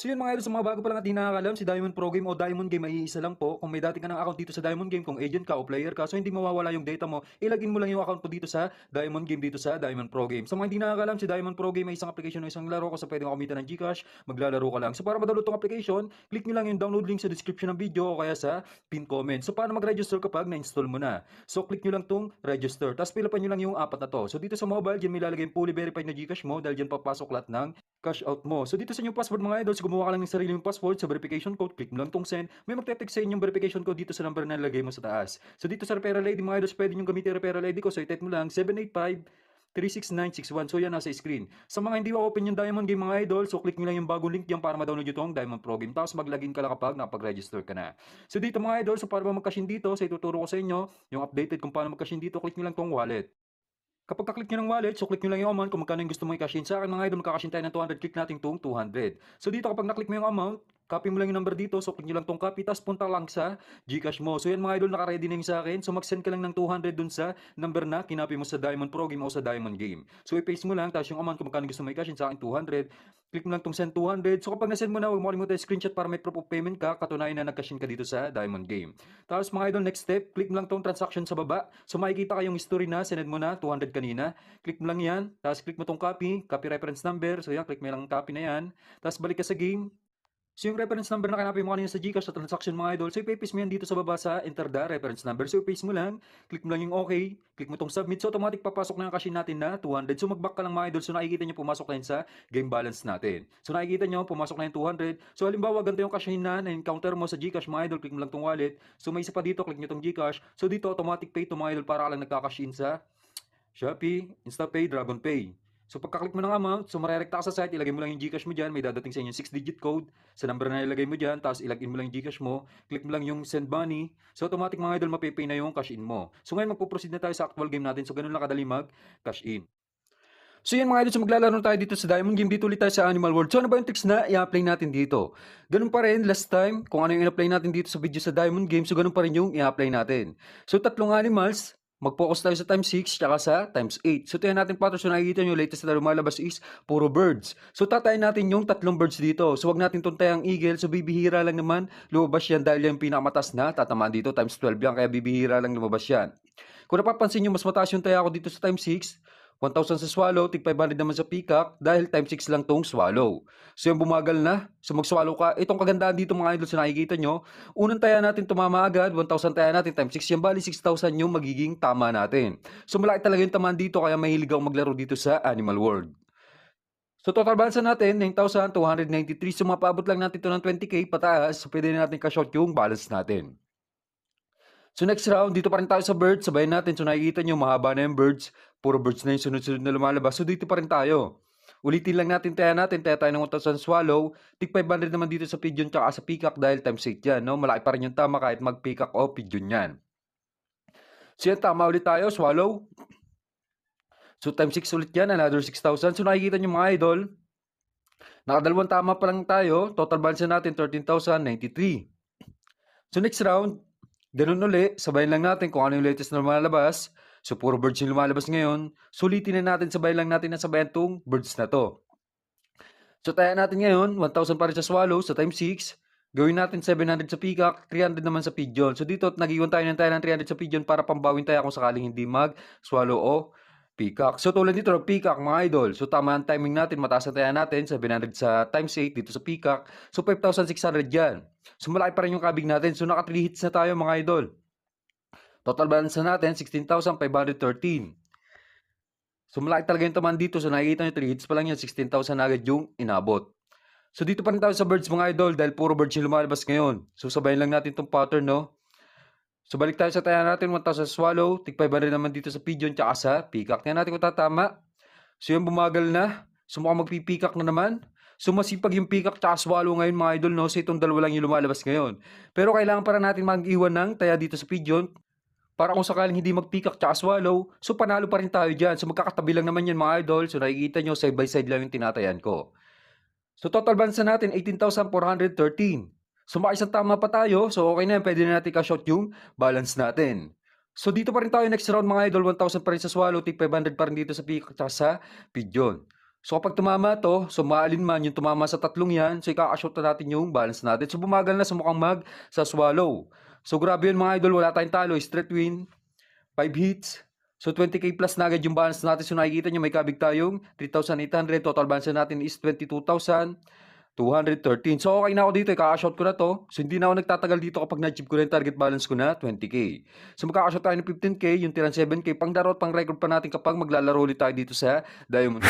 So yun mga idol, sa mga bago pa lang at di nakakalam, si Diamond Pro Game o Diamond Game ay iisa lang po. Kung may dati ka ng account dito sa Diamond Game, kung agent ka o player ka, so hindi mawawala yung data mo, ilagin mo lang yung account mo dito sa Diamond Game dito sa Diamond Pro Game. Sa mga hindi nakakalam, si Diamond Pro Game ay isang application o isang laro kung sa pwede kumita ng GCash, maglalaro ka lang. So para ma-download tong application, click nyo lang yung download link sa description ng video o kaya sa pin comment. So paano mag-register kapag na-install mo na? So click nyo lang tong register, tapos fill upan nyo lang yung apat na to. So dito sa mobile, dyan may lalagay yung fully verified na GCash mo dahil dyan papasok lahat ng cash out mo. So dito sa inyong password mga idols, gumawa ka lang ng sarili mong password sa verification code, click mo lang tong send. May magte-text sa inyong verification code dito sa number na nilagay mo sa taas. So dito sa referral ID mga idols, pwede nyo gamitin referral ID ko. So i-type mo lang 785 36961. So yan nasa screen. Sa mga hindi ma-open yung Diamond Game mga idol, so click nyo lang yung bagong link diyan para ma-download nyo tong Diamond Pro Game. Tapos mag-login ka lang kapag nakapag-register ka na. So dito mga idol, so para ba mag-cash in dito, so ituturo ko sa inyo yung updated kung paano mag-cash in dito, click nyo lang tong wallet. Kapag ka-click nyo ng wallet, so click nyo lang yung amount kung magkano yung gusto mo i-cash in. Sa akin mga idol, magka-cash in tayo ng 200, click natin itong 200. So dito kapag na-click mo yung amount, copy mo lang yung number dito, so click nyo lang tong copy, tapos punta lang sa Gcash mo. So yan mga idol, naka-ready na yung sa akin. So mag-send ka lang ng 200 dun sa number na kinopy mo sa Diamond Pro Game o sa Diamond Game. So i-paste mo lang, tapos yung amount kung magkano gusto mo i-cash in, sa akin 200. Click mo lang tong send 200. So kapag na-send mo na, huwag mo kalimutan yung screenshot para may proof of payment ka, katunayan na nag-cash in ka dito sa Diamond Game. Tapos mga idol, next step, click mo lang tong transaction sa baba. So makikita ka yung history na sinend mo na 200 kanina. Click mo lang yan, tapos click mo tong copy, copy reference number. So yan, click mo lang copy na yan. Tapos balik ka sa game. So yung reference number na kinapay mo kanina sa Gcash sa transaction mga idol, so ipapaste mo yan dito sa baba sa enter the reference number. So ipaste mo lang, click mo lang yung okay, click mo tong submit. So automatic papasok na yung cash in natin na 200. So mag-back ka lang mga idol, so nakikita nyo pumasok na yun sa game balance natin. So nakikita nyo pumasok na yung 200. So halimbawa ganito yung cash in na na-encounter mo sa Gcash mga idol, click mo lang tong wallet. So may isa pa dito, click nyo tong Gcash. So dito automatic pay to mga idol para ka lang nagka-cash in sa Shopee, InstaPay, DragonPay. So pagka-click mo ng amount, so marerekta ka sa site, ilagay mo lang yung Gcash mo dyan, may dadating sa inyo 6-digit code sa number na ilagay mo dyan, tapos ilagin mo lang yung Gcash mo, click mo lang yung send money, so automatic mga idol mapipay na yung cash in mo. So ngayon magpo-proceed na tayo sa actual game natin, so ganun lang kadali mag-cash in. So yan mga idol, so maglalaro tayo dito sa Diamond Game, dito ulit tayo sa Animal World. So ano ba yung tricks na i-apply natin dito? Ganun pa rin last time, kung ano yung in-apply natin dito sa video sa Diamond Game, so ganun pa rin yung i-apply natin. So tatlong animals, mag-focus tayo sa times 6 tsaka sa times 8. So tingnan natin patterns, so nakikita nyo latest na lumalabas is puro birds. So tatayin natin yung tatlong birds dito. So wag natin tuntay ang eagle, so bibihira lang naman lumabas yan dahil yung pinakamatas na tatamaan dito times 12 yan, kaya bibihira lang lumabas yan. Kung napapansin nyo, mas mataas yung taya ko dito sa times 6, 1,000 sa swallow, tig 500 naman sa peacock dahil times 6 lang tong swallow. So yung bumagal na, so mag-swallow ka. Itong kagandahan dito mga idol sa nakikita nyo, unang taya natin tumama agad, 1,000 taya natin times 6 yan, bali 6,000 yung magiging tama natin. So malaki talaga yung tamaan dito kaya mahilig ako maglaro dito sa Animal World. So total balance natin, 9,293. So mapaabot lang natin ito ng 20k pataas, so pwede na natin ka-short yung balance natin. So next round, dito pa rin tayo sa birds. Sabayan natin. So nakikita nyo, mahaba na yung birds. Puro birds na yung sunod-sunod na lumalabas. So dito pa rin tayo. Ulitin lang natin. Taya tayo ng 1,000 swallow. Tig 500 naman dito sa pigeon tsaka sa peacock dahil times 8 yan. No? Malaki pa rin yung tama kahit mag-peacock o pigeon yan. So yan, tama ulit tayo. Swallow. So times 6 ulit yan. Another 6,000. So nakikita nyo mga idol. Nakadalawang tama pa lang tayo. Total balance natin 13,093. So next round, ganun uli, sabayin lang natin kung ano yung latest na lumalabas. So, puro birds yung lumalabas ngayon. Sulitin na natin, sabayin lang natin na sabayan tong birds na to. So, tayo natin ngayon, 1,000 pa rin sa swallow, sa times 6. Gawin natin 700 sa peacock, 300 naman sa pigeon. So, dito, nag-iwan tayo ng 300 sa pigeon para pambawin tayo kung sakaling hindi mag-swallow o peacock. So, tulad dito, peacock, mga idol. So, tama ang timing natin, mataas ang tayo natin, 700 sa times 8 dito sa peacock. So, 5,600 yan. So, malaki pa rin yung kabig natin. So, naka 3 hits na tayo, mga idol. Total balance na natin, 16,513. So, malaki talaga yung taman dito. So, nakikita nyo, 3 hits pa lang yan, 16,000 agad yung inabot. So, dito pa rin tayo sa birds, mga idol, dahil puro birds yung lumalabas ngayon. So, sabayin lang natin itong pattern, no? So, balik tayo sa taya natin, 1,000 swallow, tig 500 naman dito sa pigeon, tsaka sa peacock. Tingnan natin kung tatama. So, yung bumagal na. So, mukhang magpipeacock na naman. So, masipag yung peacock tsaka swallow ngayon, mga idol, no? So, itong dalawa lang yung lumalabas ngayon. Pero, kailangan para natin mag-iwan ng taya dito sa pigeon para kung sakaling hindi mag-peacock tsaka swallow, so panalo pa rin tayo dyan. So, magkakatabi lang naman yan, mga idol. So, nakikita nyo, side by side lang yung tinatayan ko. So, total balance na natin, 18,413. So, makaisang tama pa tayo. So, okay na yan. Pwede na natin ka-shot yung balance natin. So, dito pa rin tayo next round, mga idol. 1,000 pa rin sa swallow. Tig 500 pa rin dito sa peacock tsaka sa pigeon. So kapag tumama 'to, so maalin man yung tumama sa tatlong 'yan, so ikaka-shoot na natin yung balance natin. So bumagal na, so mukhang sa swallow. So grabe yun mga idol, wala tayong talo, straight win, 5 hits. So 20K plus na agad yung balance natin. So nakikita nyo may kabig tayong 3,800. Total balance natin is 22,213. So okay na ako dito, ikaka-shot ko na to. So hindi na ako nagtatagal dito kapag na-achieve ko na yung target balance ko na 20K. So magkaka-shot tayo ng 15K, yung tirang 7K, pang daro at pang record pa natin kapag maglalaro ulit tayo dito sa Diamond.